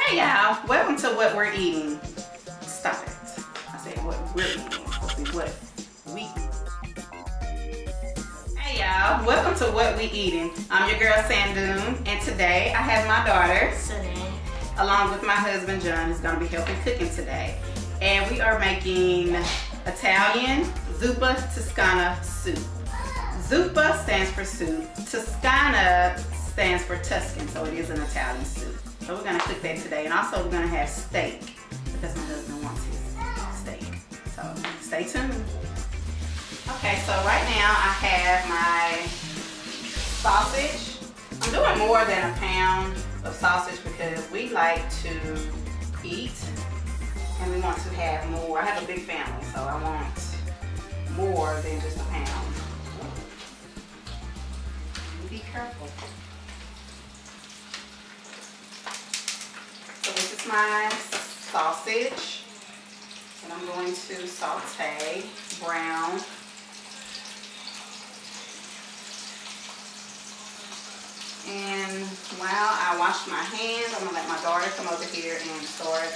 Hey y'all, welcome to what we're eating. Stop it. I said what we're eating. This is what we eat. Hey y'all, welcome to what we eating. I'm your girl Sandoon, and today I have my daughter, Sunday, along with my husband John, who's gonna be helping cooking today. And we are making Italian Zuppa Toscana soup. Zuppa stands for soup. Toscana stands for Tuscan, so it is an Italian soup. So we're gonna cook that today, and also we're gonna have steak because my husband wants his steak. So stay tuned. Okay, so right now I have my sausage. I'm doing more than a pound of sausage because we like to eat and we want to have more. I have a big family, so I want more than just a pound. Be careful. So this is my sausage, and I'm going to saute, brown. And while I wash my hands, I'm gonna let my daughter come over here and start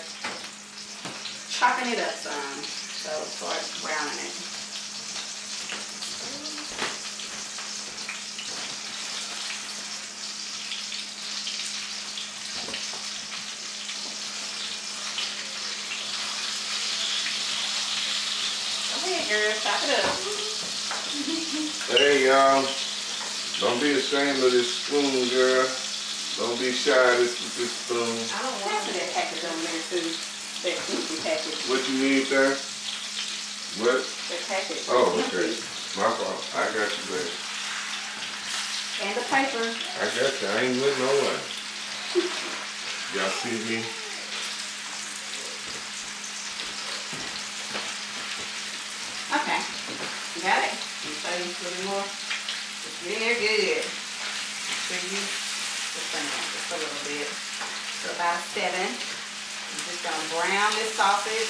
chopping it up some. So start browning it. Girl, chop it up. Hey y'all, don't be ashamed of this spoon, girl. Don't be shy of this spoon. I don't want that package on there too. That empty package. What you need there? What? That package. Oh, okay. My fault. I got you there. And the paper. I got you. I ain't with no one. Y'all see me? Okay, you got it? Let me show you a little more. It's very good. Make sure you just bring it just a little bit. So about 7. I'm just gonna brown this sausage.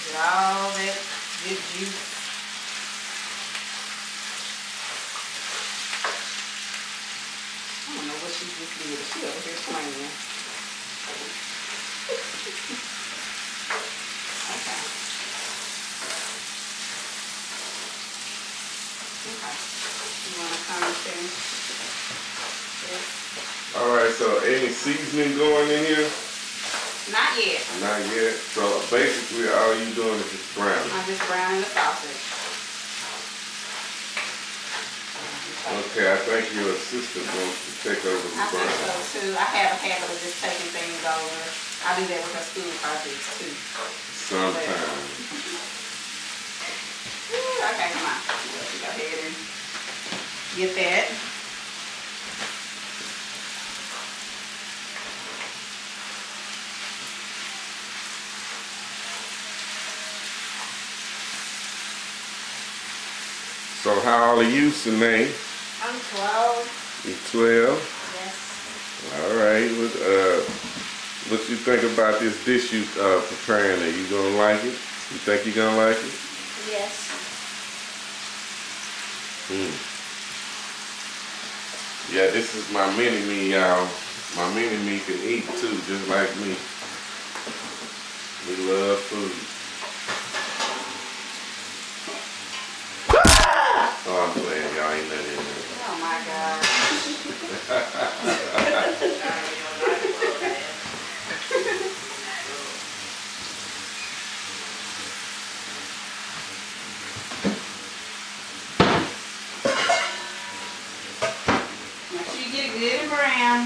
Get all that good juice. I don't know what she just did. She over here playing. Okay. Okay. You want to come and finish this? Alright, so any seasoning going in here? Not yet. Not yet. So basically all you doing is just browning. I'm just browning the sausage. Okay, I think your assistant wants to take over the I think browning. so too. I have a habit of just taking things over. I do that with her school projects too. Sometimes. Okay, come on. Go ahead and get that. So how old are you, Sine? I'm 12. You're 12? Yes. Alright. What you think about this dish you preparing? Are you gonna like it? You think you're gonna like it? Yes. Yeah, this is my mini-me, y'all. My mini-me can eat too, just like me. We love food. Oh, I'm playing, y'all. Ain't nothing in there. Oh my God. Make sure you get it good and brown.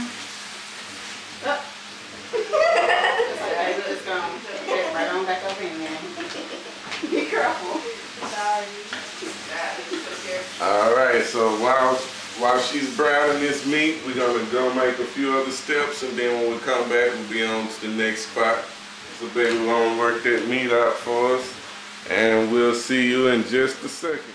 Oh. Okay, it's gone. Get right on back over in there. Be careful. Sorry. Alright, so while she's browning this meat, we're gonna go make a few other steps, and then when we come back, we'll be on to the next spot. So baby, we're gonna work that meat out for us, and we'll see you in just a second.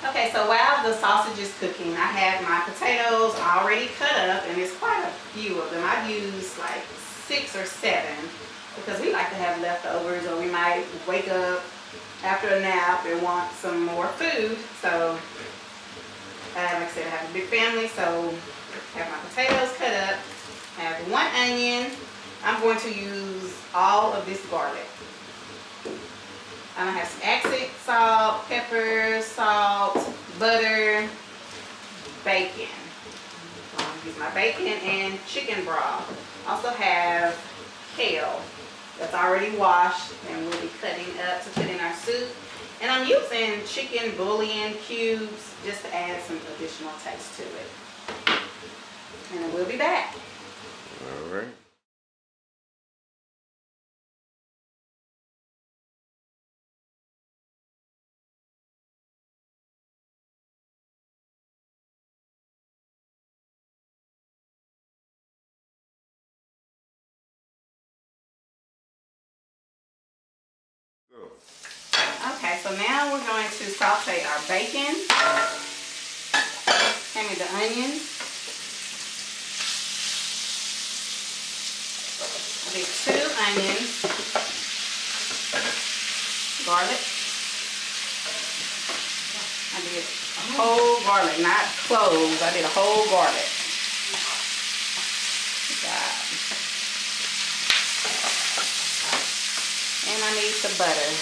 Okay, so while the sausage is cooking, I have my potatoes already cut up, and it's quite a few of them. I've used like 6 or 7 because we like to have leftovers, or we might wake up after a nap and want some more food. So like I said, I have a big family, so I have my potatoes cut up. I have 1 onion, I'm going to use all of this garlic. I'm gonna have some accent salt, pepper, salt, butter, bacon. I'm gonna use my bacon and chicken broth. Also have kale that's already washed and we'll be cutting up to put in our soup. And I'm using chicken bouillon cubes just to add some additional taste to it. And then we'll be back. All right. Okay, so now we're going to saute our bacon. Hand me the onions. I did 2 onions. Garlic. I did a whole garlic, not cloves. I did a whole garlic. Good job. And I need some butter.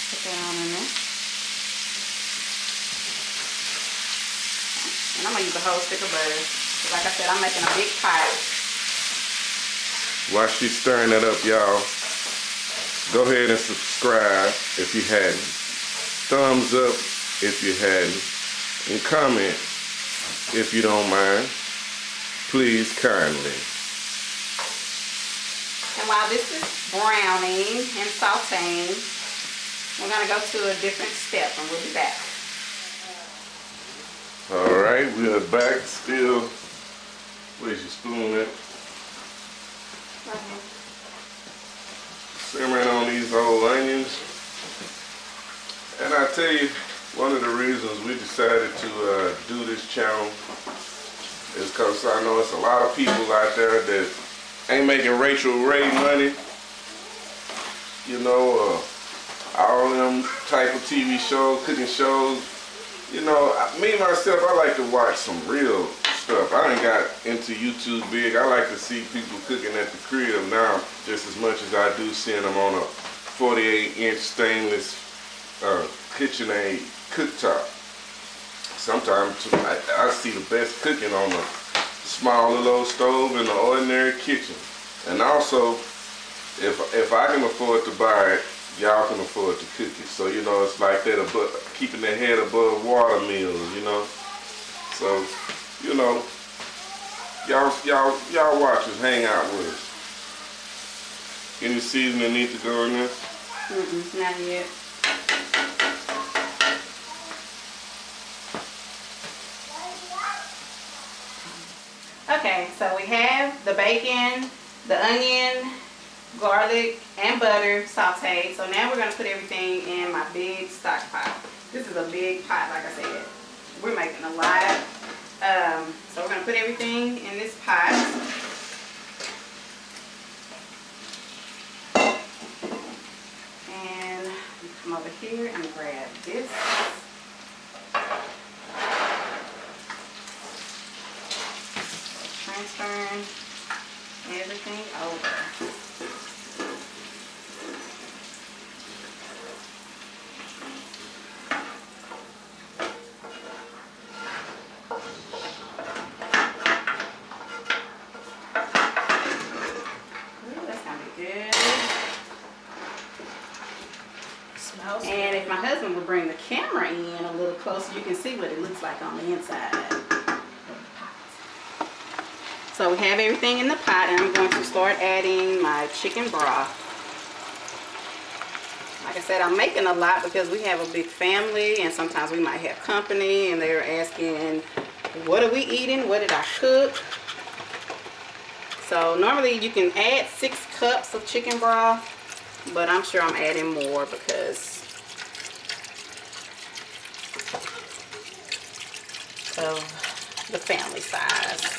Put that on in there. And I'm going to use a whole stick of butter. Like I said, I'm making a big pot. While she's stirring it up, y'all, go ahead and subscribe if you hadn't. Thumbs up if you hadn't. And comment if you don't mind. Please, kindly. And while this is browning and sauteing, we're going to go to a different step and we'll be back. Alright, we are back still. Where's your spoon at? Right here. Simmering on these old onions. And I tell you, one of the reasons we decided to do this channel is because I know it's a lot of people out there that ain't making Rachel Ray money. You know, all them type of TV shows, cooking shows. You know, me myself, I like to watch some real stuff. I ain't got into YouTube big. I like to see people cooking at the crib now just as much as I do seeing them on a 48-inch stainless KitchenAid cooktop. Sometimes I see the best cooking on a small little old stove in the ordinary kitchen. And also, if I can afford to buy it, y'all can afford to cook it. So, you know, it's like that, above, keeping their head above water meals, you know. So, you know, y'all watchers, hang out with us. Any seasoning need to go in this? Not yet. Okay, so we have the bacon, the onion, garlic, and butter sauteed. So now we're going to put everything in my big stock pot. This is a big pot, like I said. We're making a lot. So we're going to put everything in this pot. And come over here and grab this. Transferring everything over. Ooh, that's gonna be good. Smells And good. if my husband would bring the camera in a little closer, you can see what it looks like on the inside. So we have everything in the pot, and I'm going to start adding my chicken broth. Like I said, I'm making a lot because we have a big family, and sometimes we might have company, and they're asking, what are we eating? What did I cook? So normally you can add 6 cups of chicken broth, but I'm sure I'm adding more because of the family size.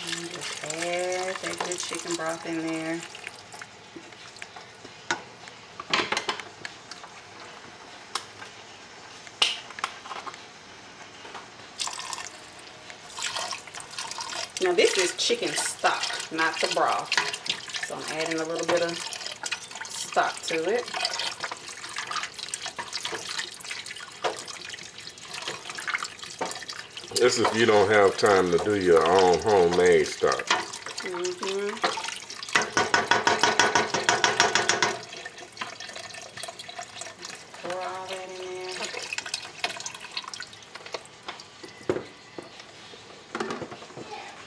And just add that good chicken broth in there. Now this is chicken stock, not the broth. So I'm adding a little bit of stock to it. This is if you don't have time to do your own homemade stock. Pour all that in there.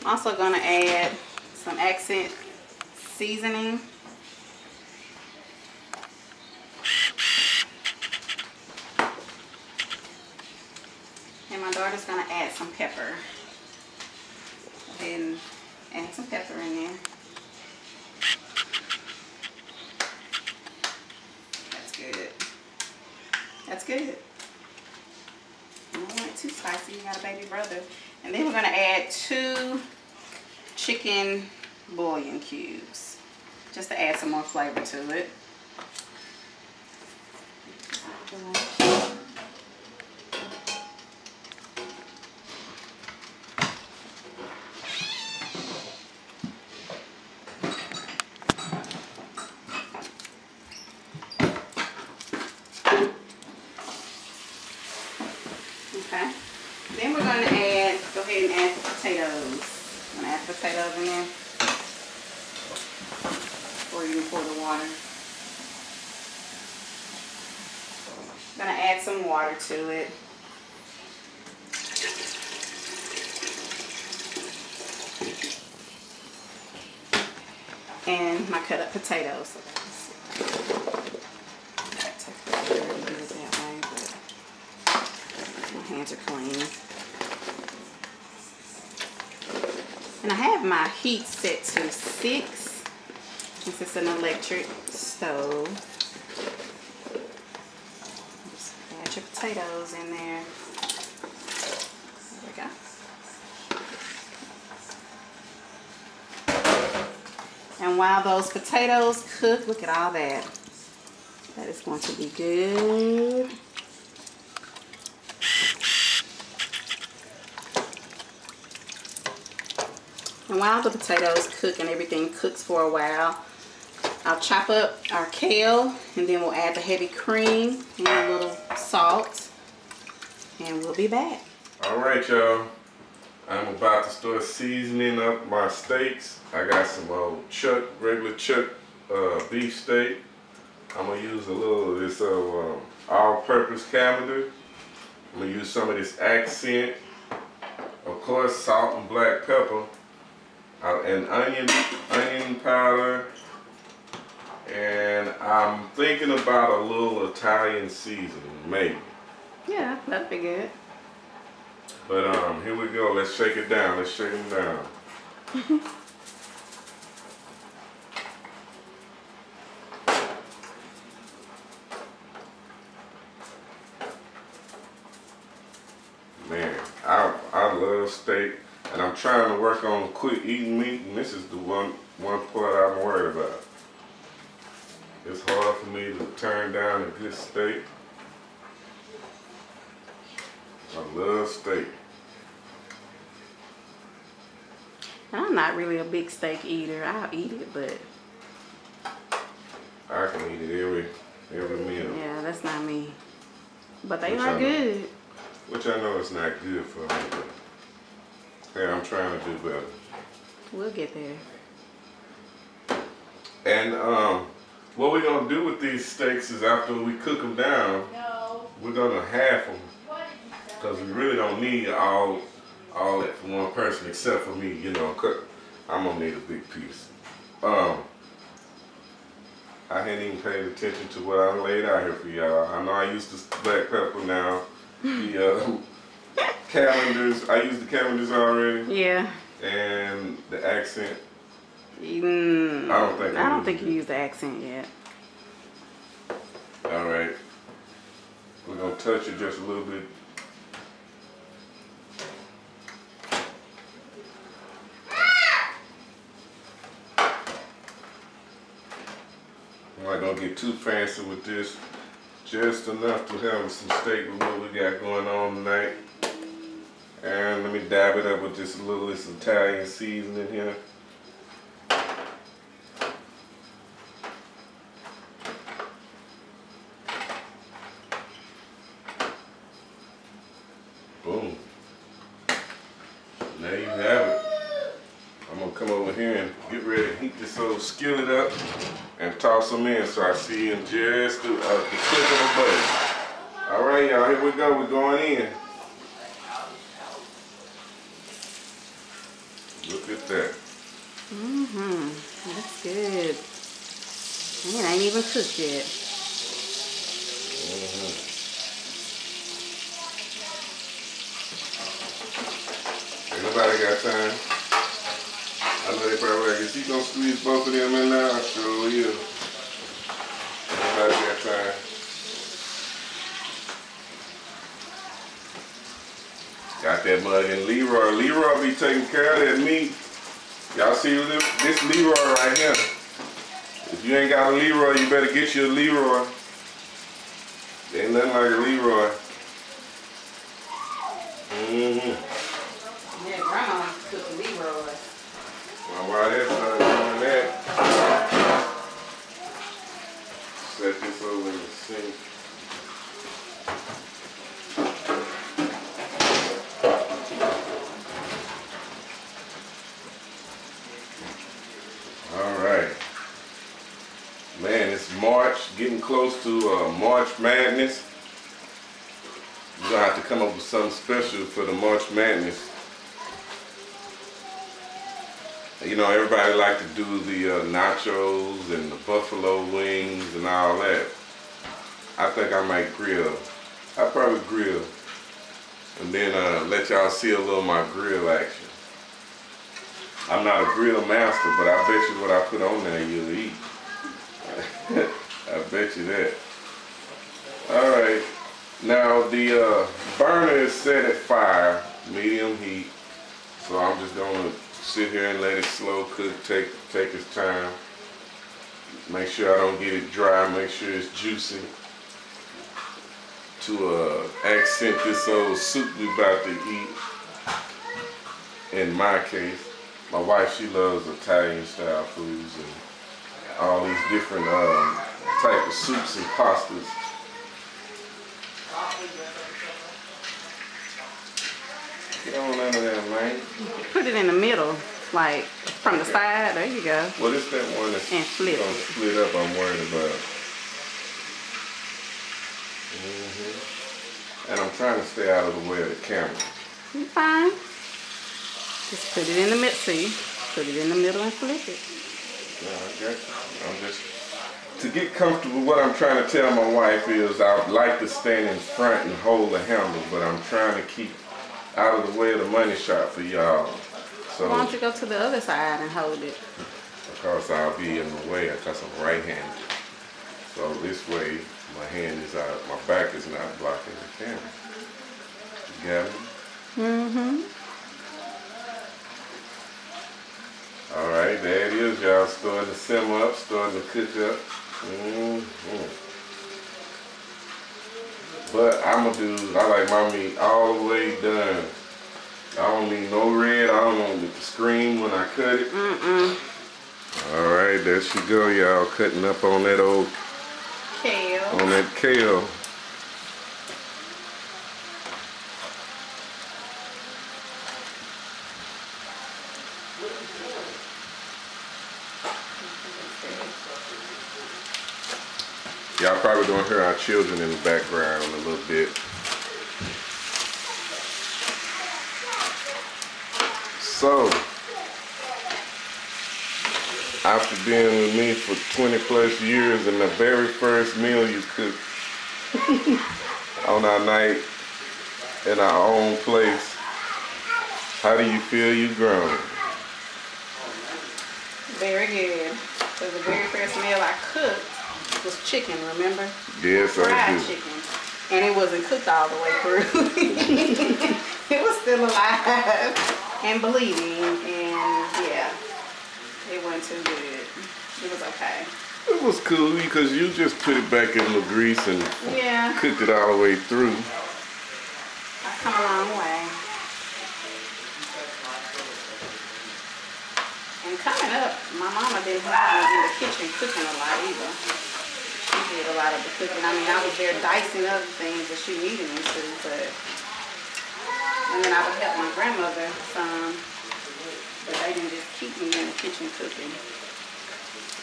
I'm also going to add some accent seasoning. And my daughter's going to add some pepper. Go ahead and add some pepper in there. That's good. That's good. You don't want it too spicy. You got a baby brother. And then we're going to add 2 chicken bouillon cubes, just to add some more flavor to it. Okay. Then we're going to go ahead and add the potatoes. I'm going to add the potatoes in there before you pour the water. I'm going to add some water to it. And my cut up potatoes. Hands are clean. And I have my heat set to 6 since it's an electric stove. Just add your potatoes in there. There we go. And while those potatoes cook, look at all that. That is going to be good. And while the potatoes cook and everything cooks for a while, I'll chop up our kale and then we'll add the heavy cream and a little salt. And we'll be back. Alright y'all, I'm about to start seasoning up my steaks. I got some old chuck, regular chuck beef steak. I'm going to use a little of this all-purpose calendar. I'm going to use some of this accent. Of course, salt and black pepper. And onion powder, and I'm thinking about a little Italian seasoning, maybe. Yeah, that'd be good. But here we go. Let's shake it down. Let's shake them down. Man, I love steak. And I'm trying to work on quit eating meat, and this is the one part I'm worried about. It's hard for me to turn down a good steak. I love steak. I'm not really a big steak eater. I'll eat it, but I can eat it every meal. yeah, that's not me. But they are good. Which I know is not good for me, but hey, I'm trying to do better. We'll get there. And what we're gonna do with these steaks is after we cook them down, we're gonna half them because we really don't need all that for one person except for me. You know, I'm gonna need a big piece. I hadn't even paid attention to what I laid out here for y'all. I know I used the black pepper now. The calendars, I used the calendars already. Yeah. And the accent. I don't think you used the accent yet. Alright. We're gonna touch it just a little bit. I'm not gonna get too fancy with this. Just enough to have some steak with what we got going on tonight. And let me dab it up with just a little this Italian seasoning here. Boom. There you have it. I'm gonna come over here and get ready to heat this old skillet up and toss them in so I see in just the click of a button. All right, y'all, here we go. We're going in. Look at that. That's good. It ain't even cooked yet. Ain't nobody got time. I know they probably like, is he gonna squeeze both of them in there? I sure will. Ain't nobody got time. Got that mug in Leroy. Leroy be taking care of that meat. Y'all see this Leroy right here. If you ain't got a Leroy, you better get you a Leroy. There ain't nothing like a Leroy. Yeah, grandma cooked Leroy. Well, while that's not doing that, set this over in the sink. Man, it's March, getting close to March Madness. We're gonna have to come up with something special for the March Madness. You know, everybody like to do the nachos and the buffalo wings and all that. I think I might grill. I'll probably grill. And then let y'all see a little of my grill action. I'm not a grill master, but I bet you what I put on there you'll eat. I bet you that. Alright, now the burner is set at fire, medium heat. So I'm just gonna sit here and let it slow cook, take its time. Make sure I don't get it dry, make sure it's juicy. To accent this old soup we about to eat. In my case, my wife, she loves Italian style foods and all these different type of soups and pastas. Get on none of that, man. Put it in the middle, like from the side. There you go. Well, it's that one that's and flip gonna split up. I'm worried about. And I'm trying to stay out of the way of the camera. You're fine. Just put it in the middle. See, put it in the middle and flip it. Yeah, I got you. I'm just, to get comfortable, what I'm trying to tell my wife is I like to stand in front and hold the handle, but I'm trying to keep out of the way of the money shot for y'all. So why don't you go to the other side and hold it? Because I'll be in the way because I'm right-handed. So this way, my hand is out, my back is not blocking the camera. You got me? All right, there it is, y'all. Starting to simmer up, starting to cook up. But I'm gonna do, I like my meat all the way done. I don't need no red. I don't want it to scream when I cut it. All right, there she go, y'all. Cutting up on that old kale. On that kale. Y'all probably don't hear our children in the background a little bit. So, after being with me for 20 plus years and the very first meal you cooked on our night in our own place, how do you feel you've grown? Very good. So the very first meal I cooked was chicken, remember? Yes, fried I do. chicken. And it wasn't cooked all the way through. It was still alive and bleeding, and yeah, it wasn't too good. It was okay. It was cool because you just put it back in the grease and cooked it all the way through. I've come a long way. been in the kitchen cooking a lot either. She did a lot of the cooking. I mean, I was there dicing up things that she needed me to, but... And then I would help my grandmother some, but they didn't just keep me in the kitchen cooking.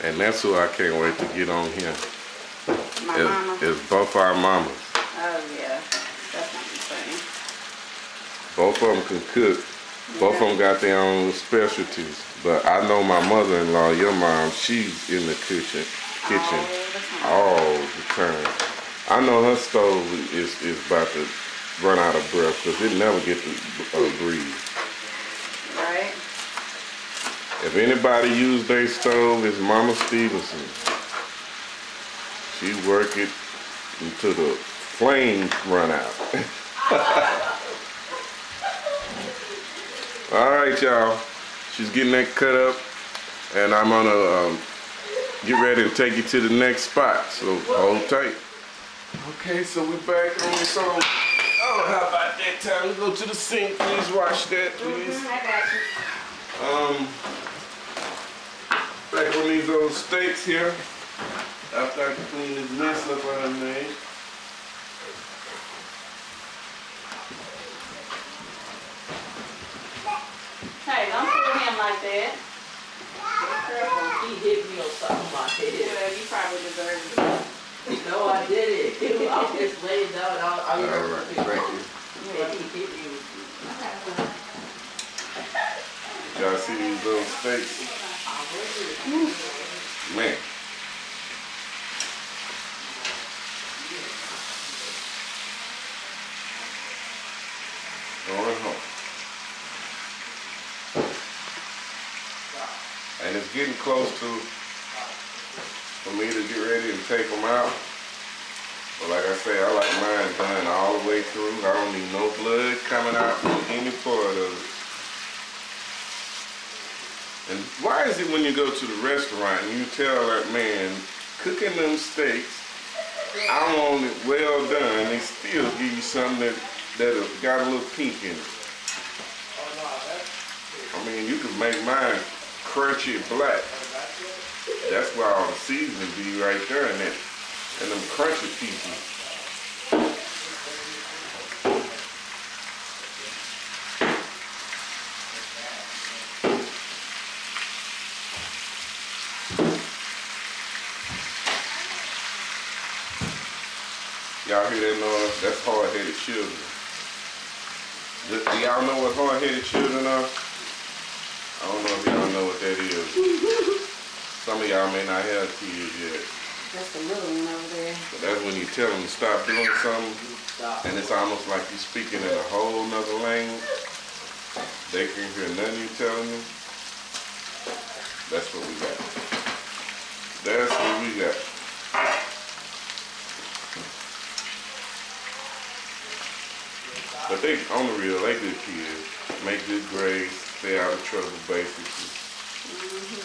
And that's who I can't wait to get on here. My mama. It's both our mamas. Oh yeah, that's gonna be funny. Both of them can cook. Both of them got their own specialties. But I know my mother-in-law, your mom, she's in the kitchen all the time. I know her stove is about to run out of breath because it never gets to breathe. Right. If anybody use their stove, it's Mama Stevenson. She work it until the flames run out. All right, y'all. She's getting that cut up, and I'm gonna get ready to take you to the next spot. So hold tight. Okay, so we're back on this on. Oh, how about that time? We go to the sink, please wash that, please. I got you. Back on these old steaks here. After I clean this mess up I done made. Hey, don't pull him like that. Be careful. He hit me on something my head. Yeah, you probably deserve it. No, I did it. I was just laying down. I Thank you. He hit me. Y'all see these little steaks? Man. Going home. And it's getting close to for me to get ready and take them out. But like I say, I like mine done all the way through. I don't need no blood coming out from any part of it. And why is it when you go to the restaurant and you tell that man cooking them steaks, I want it well done, they still give you something that got a little pink in it. I mean, you can make mine crunchy black. That's why all the seasoning be right there in it, and them crunchy pieces. Y'all hear that noise? That's hard-headed children. Do y'all know what hard-headed children are? I don't know if y'all know what that is. Some of y'all may not have kids yet. That's the little one over there. But that's when you tell them to stop doing something, and it's almost like you're speaking in a whole nother language. They can hear nothing you're telling them. That's what we got. That's what we got. But they, on the real, they good kids. Make good grades, stay out of trouble, basically.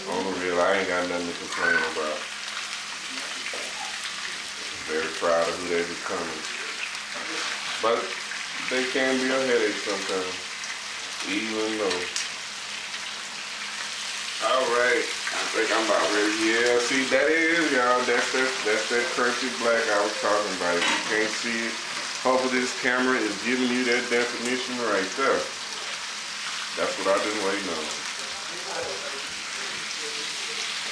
On the real, I ain't got nothing to complain about. Very proud of who they're becoming. But they can be a headache sometimes, even though. All right, I think I'm about ready. Yeah, see, that is, y'all, that's that crunchy black I was talking about. If you can't see it, hopefully this camera is giving you that definition right there. That's what I've been waiting on.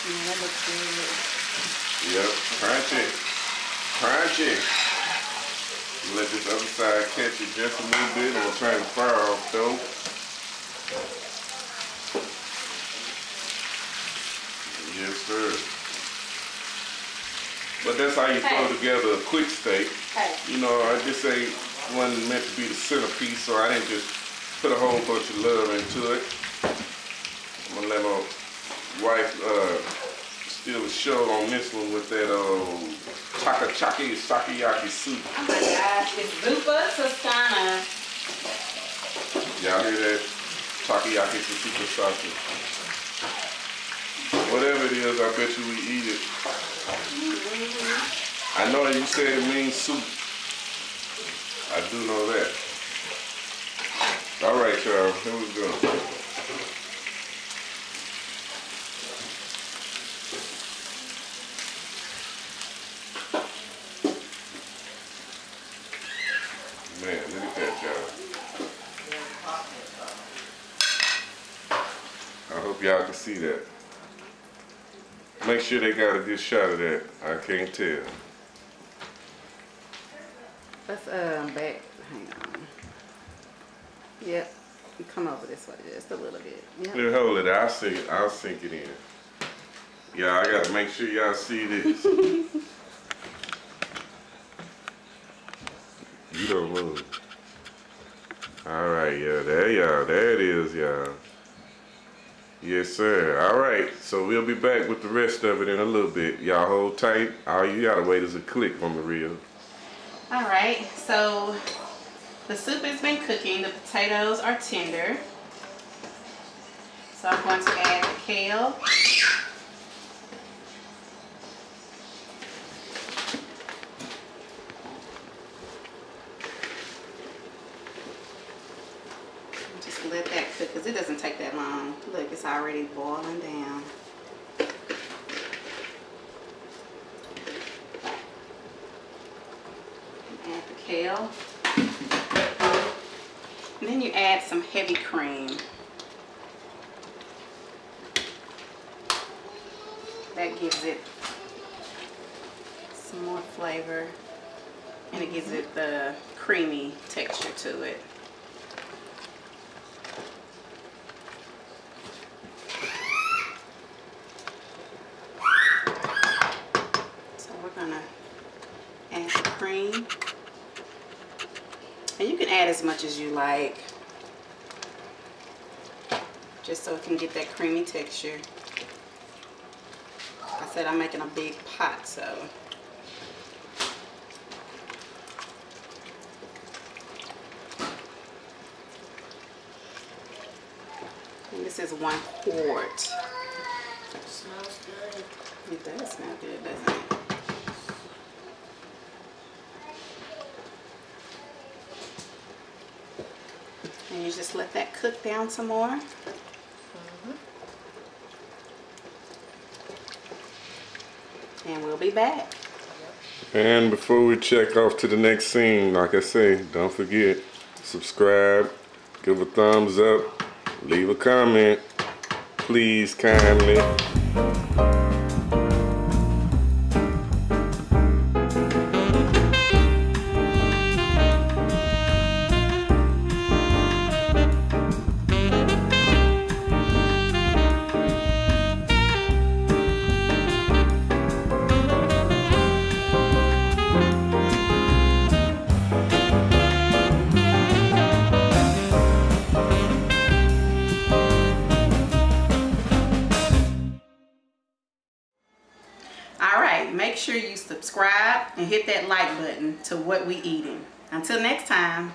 Yeah, that looks good. Yep, crunchy. Crunchy. Let this other side catch it just a little bit and we'll turn the fire off though. Yes, sir. But that's how you throw together a quick steak. You know, I just say wasn't meant to be the centerpiece, so I didn't just put a whole bunch of love into it. I'm gonna let my wife steal the show on this one with that sakiyaki soup. Oh my gosh, it's Zuppa Toscana. Y'all hear that? Takoyaki Zuppa sausage. Whatever it is, I bet you we eat it. I know that you said it means soup. I do know that. All right, y'all, here we go. Man, look at that, y'all. I hope y'all can see that. Make sure they got a good shot of that. I can't tell. Let's back. Hang on. Yep. You come over this way just a little bit. Yep. Let me hold it. I'll sink it in. Yeah, I gotta make sure y'all see this. You don't move. All right, yeah, there y'all. There it is, y'all. Yes, sir. All right, so we'll be back with the rest of it in a little bit. Y'all hold tight. All you gotta wait is a click on the reel. All right, so the soup has been cooking. The potatoes are tender. So I'm going to add the kale. Just let that cook because it doesn't take that long. Look, it's already boiling down. Add the kale. And then you add some heavy cream. That gives it some more flavor and it gives it the creamy texture to it. So we're gonna add the cream. And you can add as much as you like, just so it can get that creamy texture. I said I'm making a big pot, so. And this is 1 quart. It smells good. It does smell good, doesn't it? And you just let that cook down some more. And we'll be back. And before we check off to the next scene, like I say, don't forget, subscribe, give a thumbs up, leave a comment, please kindly. Make sure you subscribe and hit that like button to what we eating. Until next time.